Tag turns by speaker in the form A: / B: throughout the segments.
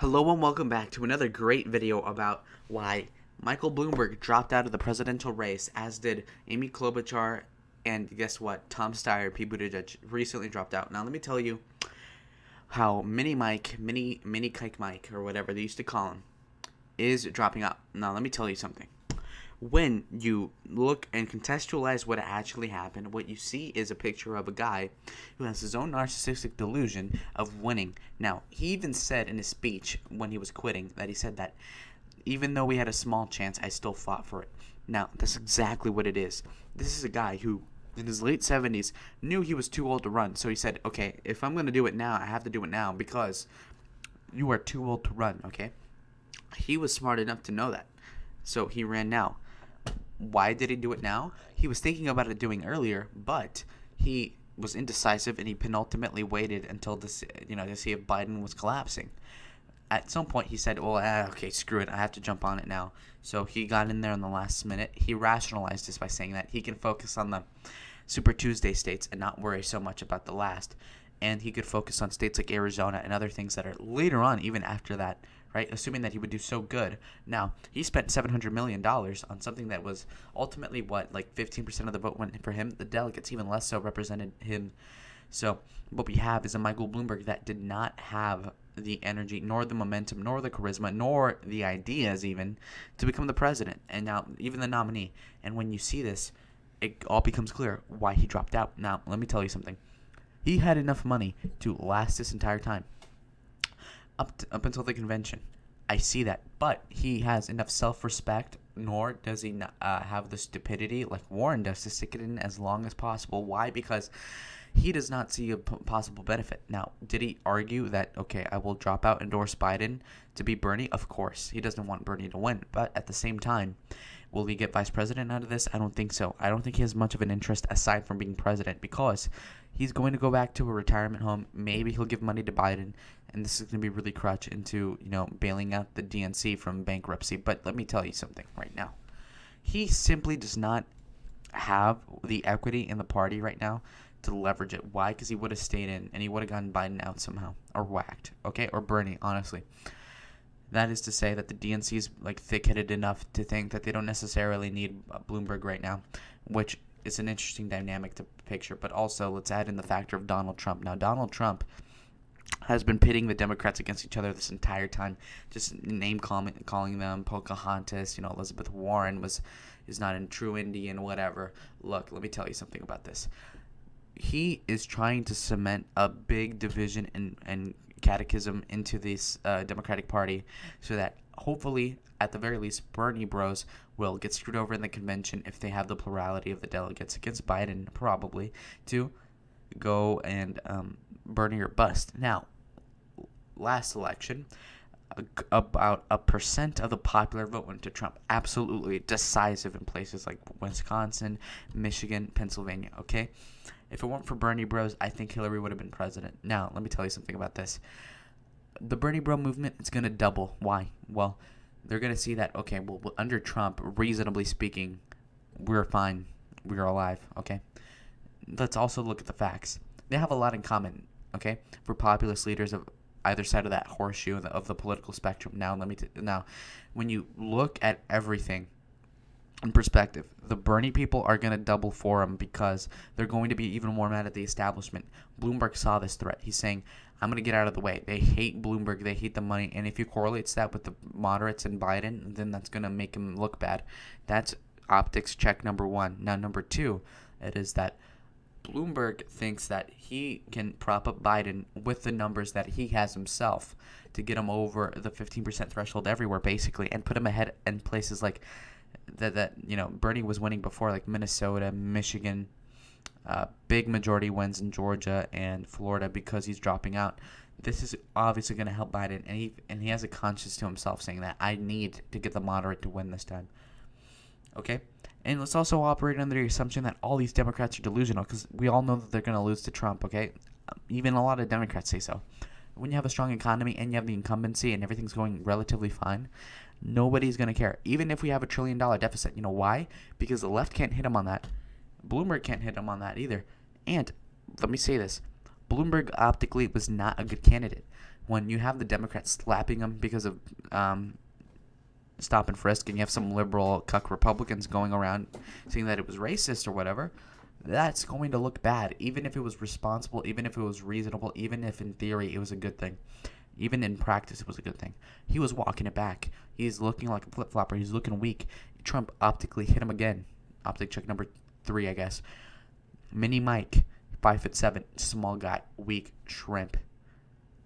A: Hello and welcome back to another great video about why Michael Bloomberg dropped out of the presidential race, as did Amy Klobuchar, and guess what? Tom Steyer, Pete Buttigieg, recently dropped out. Now let me tell you how Mini Kike Mike, or whatever they used to call him, is dropping out. Now let me tell you something. When you look and contextualize what actually happened, what you see is a picture of a guy who has his own narcissistic delusion of winning. Now, he even said in his speech when he was quitting that he said that even though we had a small chance, I still fought for it. Now, that's exactly what it is. This is a guy who, in his late 70s, knew he was too old to run. So he said, okay, if I'm going to do it now, I have to do it now because you are too old to run, okay? He was smart enough to know that. So he ran now. Why did he do it now? He was thinking about it doing earlier, but he was indecisive and he penultimately waited until to see if Biden was collapsing. At some point, he said, well, okay, screw it. I have to jump on it now. So he got in there in the last minute. He rationalized this by saying that he can focus on the Super Tuesday states and not worry so much about the last. And he could focus on states like Arizona and other things that are later on, even after that, right? Assuming that he would do so good. Now, he spent $700 million on something that was ultimately, 15% of the vote went for him. The delegates, even less so, represented him. So what we have is a Michael Bloomberg that did not have the energy, nor the momentum, nor the charisma, nor the ideas even to become the president, and now even the nominee. And when you see this, it all becomes clear why he dropped out. Now, let me tell you something. He had enough money to last this entire time, up until the convention. I see that, but he has enough self-respect, nor does he have the stupidity like Warren does to stick it in as long as possible. Why? Because he does not see a possible benefit. Now, did he argue that, okay, I will drop out, endorse Biden to be Bernie? Of course. He doesn't want Bernie to win. But at the same time, will he get vice president out of this? I don't think so. I don't think he has much of an interest aside from being president because he's going to go back to a retirement home. Maybe he'll give money to Biden, and this is going to be really crutch into, bailing out the DNC from bankruptcy. But let me tell you something right now. He simply does not have the equity in the party right now to leverage it. Why? Because he would have stayed in and he would have gotten Biden out somehow or whacked, okay? Or Bernie, honestly. That is to say that the DNC is thick-headed enough to think that they don't necessarily need Bloomberg right now, which is an interesting dynamic to picture. But also, let's add in the factor of Donald Trump. Now, Donald Trump has been pitting the Democrats against each other this entire time, just calling them Pocahontas. Elizabeth Warren is not a true Indian, whatever. Look, let me tell you something about this. He is trying to cement a big division and catechism into this Democratic Party so that hopefully, at the very least, Bernie bros will get screwed over in the convention if they have the plurality of the delegates against Biden, probably, to go and Bernie or bust. Now, last election, about 1% of the popular vote went to Trump. Absolutely decisive in places like Wisconsin, Michigan, Pennsylvania, okay? If it weren't for Bernie bros, I think Hillary would have been president. Now, let me tell you something about this. The Bernie bro movement is going to double. Why? Well, they're going to see that, okay, well, under Trump, reasonably speaking, we're fine. We're alive, okay? Let's also look at the facts. They have a lot in common, okay? For populist leaders of either side of that horseshoe of the political spectrum. Now, when you look at everything in perspective, the Bernie people are going to double for him because they're going to be even more mad at the establishment. Bloomberg saw this threat. He's saying, I'm going to get out of the way. They hate Bloomberg. They hate the money. And if you correlates that with the moderates and Biden, then that's going to make him look bad. That's optics check number one. Now, number two, it is that Bloomberg thinks that he can prop up Biden with the numbers that he has himself to get him over the 15% threshold everywhere, basically, and put him ahead in places like that Bernie was winning before, like Minnesota, Michigan, big majority wins in Georgia and Florida because he's dropping out. This is obviously going to help Biden, and he has a conscience to himself saying that I need to get the moderate to win this time. Okay? And let's also operate under the assumption that all these Democrats are delusional because we all know that they're going to lose to Trump, okay? Even a lot of Democrats say so. When you have a strong economy and you have the incumbency and everything's going relatively fine, nobody's going to care. Even if we have $1 trillion deficit. You know why? Because the left can't hit him on that. Bloomberg can't hit him on that either. And let me say this. Bloomberg optically was not a good candidate. when you have the Democrats slapping him because of stop and frisk, and you have some liberal cuck Republicans going around saying that it was racist or whatever, that's going to look bad. Even if it was responsible, even if it was reasonable, even if in theory it was a good thing, even in practice it was a good thing. He was walking it back. He's looking like a flip-flopper. He's looking weak. Trump optically hit him again. Optic check number 3, I guess. Mini Mike, 5'7", small guy, weak shrimp.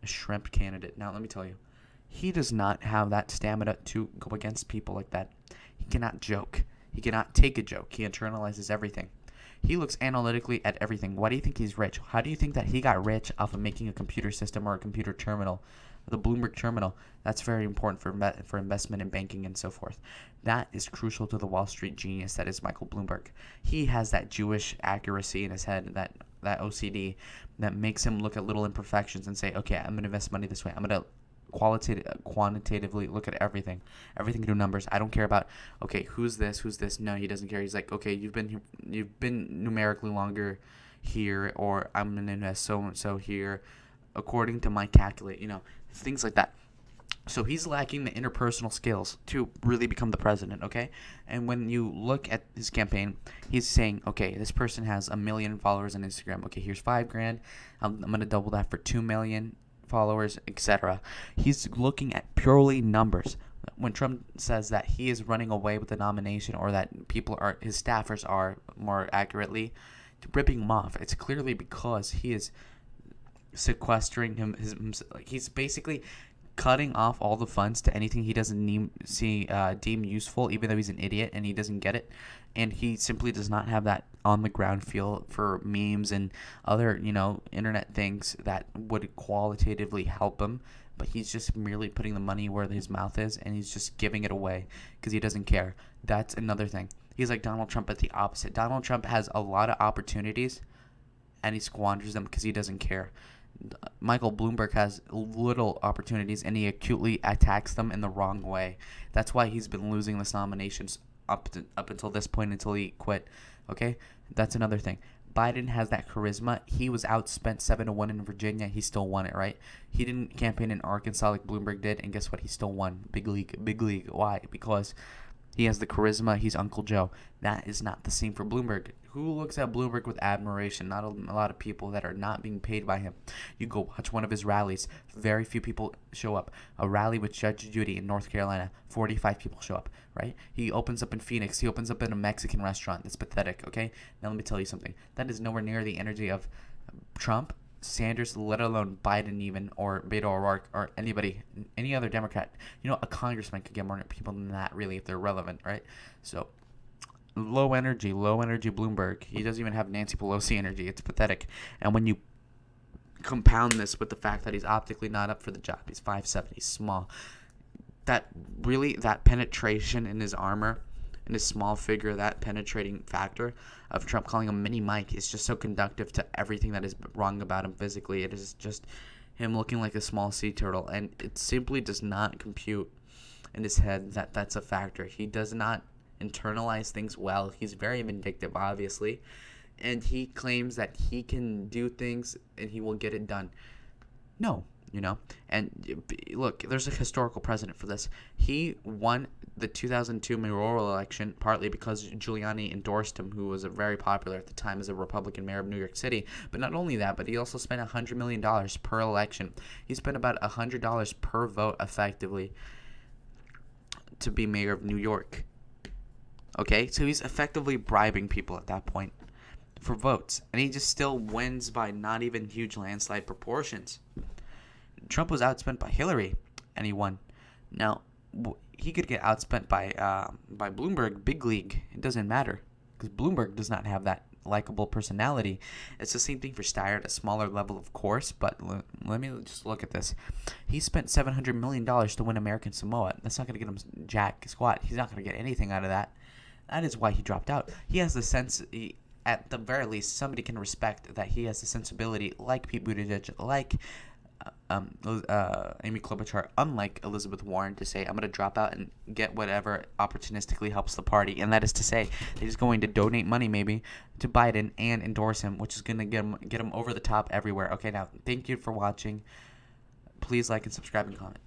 A: A shrimp candidate. Now let me tell you, he does not have that stamina to go against people like that. He cannot joke. He cannot take a joke. He internalizes everything. He looks analytically at everything. Why do you think he's rich? How do you think that he got rich off of making a computer system or a computer terminal? The Bloomberg terminal. That's very important for investment and banking and so forth. That is crucial to the Wall Street genius that is Michael Bloomberg. He has that Jewish accuracy in his head, that OCD, that makes him look at little imperfections and say, okay, I'm going to invest money this way. I'm going to quantitatively look at everything through numbers. I don't care about, okay, who's this. No, he doesn't care. He's like, okay, you've been numerically longer here, or I'm gonna invest so and so here according to my calculate, things like that. So he's lacking the interpersonal skills to really become the president, okay? And when you look at his campaign, he's saying, okay, this person has 1 million followers on Instagram. Okay, here's $5,000. I'm going to double that for 2 million followers, etc. He's looking at purely numbers. When Trump says that he is running away with the nomination, or that his staffers are, more accurately, ripping him off, it's clearly because he is sequestering him. He's basically cutting off all the funds to anything he doesn't deem useful, even though he's an idiot and he doesn't get it. And he simply does not have that on the ground feel for memes and other, internet things that would qualitatively help him. But he's just merely putting the money where his mouth is, and he's just giving it away because he doesn't care. That's another thing. He's like Donald Trump, but the opposite. Donald Trump has a lot of opportunities, and he squanders them because he doesn't care. Michael Bloomberg has little opportunities, and he acutely attacks them in the wrong way. That's why he's been losing this nominations up until this point, until he quit. Okay, that's another thing. Biden has that charisma. He was outspent 7-1 in Virginia. He still won it, right? He didn't campaign in Arkansas like Bloomberg did, and guess what? He still won. Big league. Why? Because he has the charisma. He's Uncle Joe. That is not the same for Bloomberg. Who looks at Bloomberg with admiration? Not a lot of people that are not being paid by him. You go watch one of his rallies. Very few people show up. A rally with Judge Judy in North Carolina. 45 people show up, right? He opens up in Phoenix. He opens up in a Mexican restaurant. It's pathetic, okay? Now let me tell you something. That is nowhere near the energy of Trump, Sanders, let alone Biden even, or Beto O'Rourke, or anybody, any other Democrat. A congressman could get more people than that, really, if they're relevant, right? So, low energy Bloomberg. He doesn't even have Nancy Pelosi energy. It's pathetic. And when you compound this with the fact that he's optically not up for the job, he's 5'7", he's small, that penetration in his armor, in his small figure, that penetrating factor of Trump calling him Mini Mike is just so conductive to everything that is wrong about him physically. It is just him looking like a small sea turtle, and it simply does not compute in his head that that's a factor. He does not internalize things well. He's very vindictive, obviously, and he claims that he can do things and he will get it done. No, and look, there's a historical precedent for this. He won the 2002 mayoral election partly because Giuliani endorsed him, who was very popular at the time as a Republican mayor of New York City. But not only that, but he also spent $100 million per election. He spent about $100 per vote, effectively, to be mayor of New York. Okay, so he's effectively bribing people at that point for votes, and he just still wins by not even huge landslide proportions. Trump was outspent by Hillary, and he won. Now, he could get outspent by Bloomberg, big league. It doesn't matter, because Bloomberg does not have that likable personality. It's the same thing for Steyer at a smaller level, of course, but let me just look at this. He spent $700 million to win American Samoa. That's not going to get him jack squat. He's not going to get anything out of that. That is why he dropped out. He has the sense, at the very least, somebody can respect that he has the sensibility, like Pete Buttigieg, like Amy Klobuchar, unlike Elizabeth Warren, to say, I'm going to drop out and get whatever opportunistically helps the party. And that is to say, he's going to donate money maybe to Biden and endorse him, which is going to get him over the top everywhere. Okay, now, thank you for watching. please like and subscribe and comment.